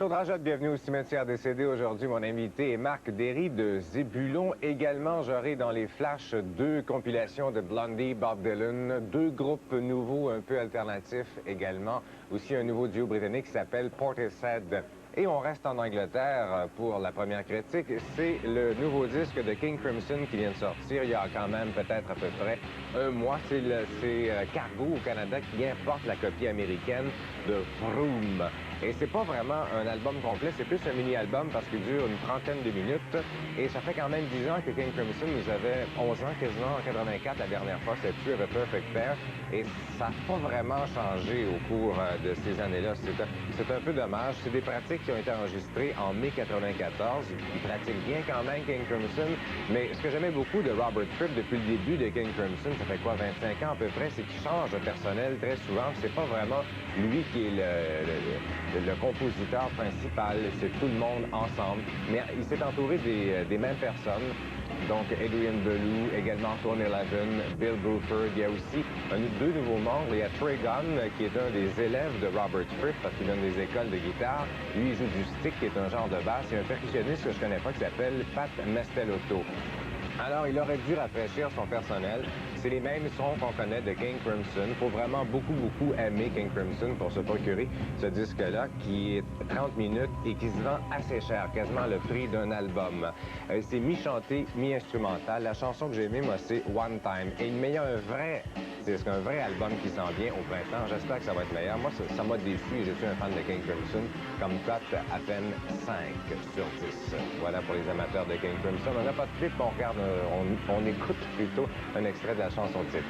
Claude Rajotte, bienvenue au Cimetière décédé. Aujourd'hui, mon invité est Marc Derry de Zébulon. Également, j'aurai dans les flashs 2 compilations de Blondie, Bob Dylan, 2 groupes nouveaux un peu alternatifs également. Aussi un nouveau duo britannique qui s'appelle Portishead. Et on reste en Angleterre pour la première critique. C'est le nouveau disque de King Crimson qui vient de sortir il y a quand même peut-être à peu près un mois. C'est Cargo au Canada qui importe la copie américaine de Vroom. Et c'est pas vraiment un album complet, c'est plus un mini-album parce qu'il dure une trentaine de minutes. Et ça fait quand même 10 ans que King Crimson nous avait 11 ans, quasiment en 84 la dernière fois, c'est tué The Perfect Pair. Et ça n'a pas vraiment changé au cours de ces années-là. C'est un peu dommage. C'est des pratiques qui ont été enregistrées en mai 94. Ils pratiquent bien quand même King Crimson. Mais ce que j'aimais beaucoup de Robert Fripp depuis le début de King Crimson, ça fait quoi, 25 ans à peu près, c'est qu'il change de personnel très souvent. C'est pas vraiment lui qui est le compositeur principal, c'est tout le monde ensemble. Mais il s'est entouré des mêmes personnes. Donc, Adrian Belew, également Tony Levin, Bill Bruford. Il y a aussi 2 nouveaux membres. Il y a Trey Gunn, qui est un des élèves de Robert Fripp, parce qu'il donne des écoles de guitare. Lui, il joue du stick, qui est un genre de basse. Il y a un percussionniste que je connais pas, qui s'appelle Pat Mastelotto. Alors, il aurait dû rafraîchir son personnel. C'est les mêmes sons qu'on connaît de King Crimson. Il faut vraiment beaucoup aimer King Crimson pour se procurer ce disque-là, qui est 30 minutes et qui se vend assez cher, quasiment le prix d'un album. C'est mi-chanté, mi-instrumental. La chanson que j'ai aimée, moi, c'est One Time. Et mais il y a un vrai album qui s'en vient au printemps. J'espère que ça va être meilleur. Moi, ça m'a déçu. Je suis un fan de King Crimson, comme cote à peine 5 sur 10. Voilà pour les amateurs de King Crimson. On n'a pas de clip, on regarde, on écoute plutôt un extrait de la chanson titre.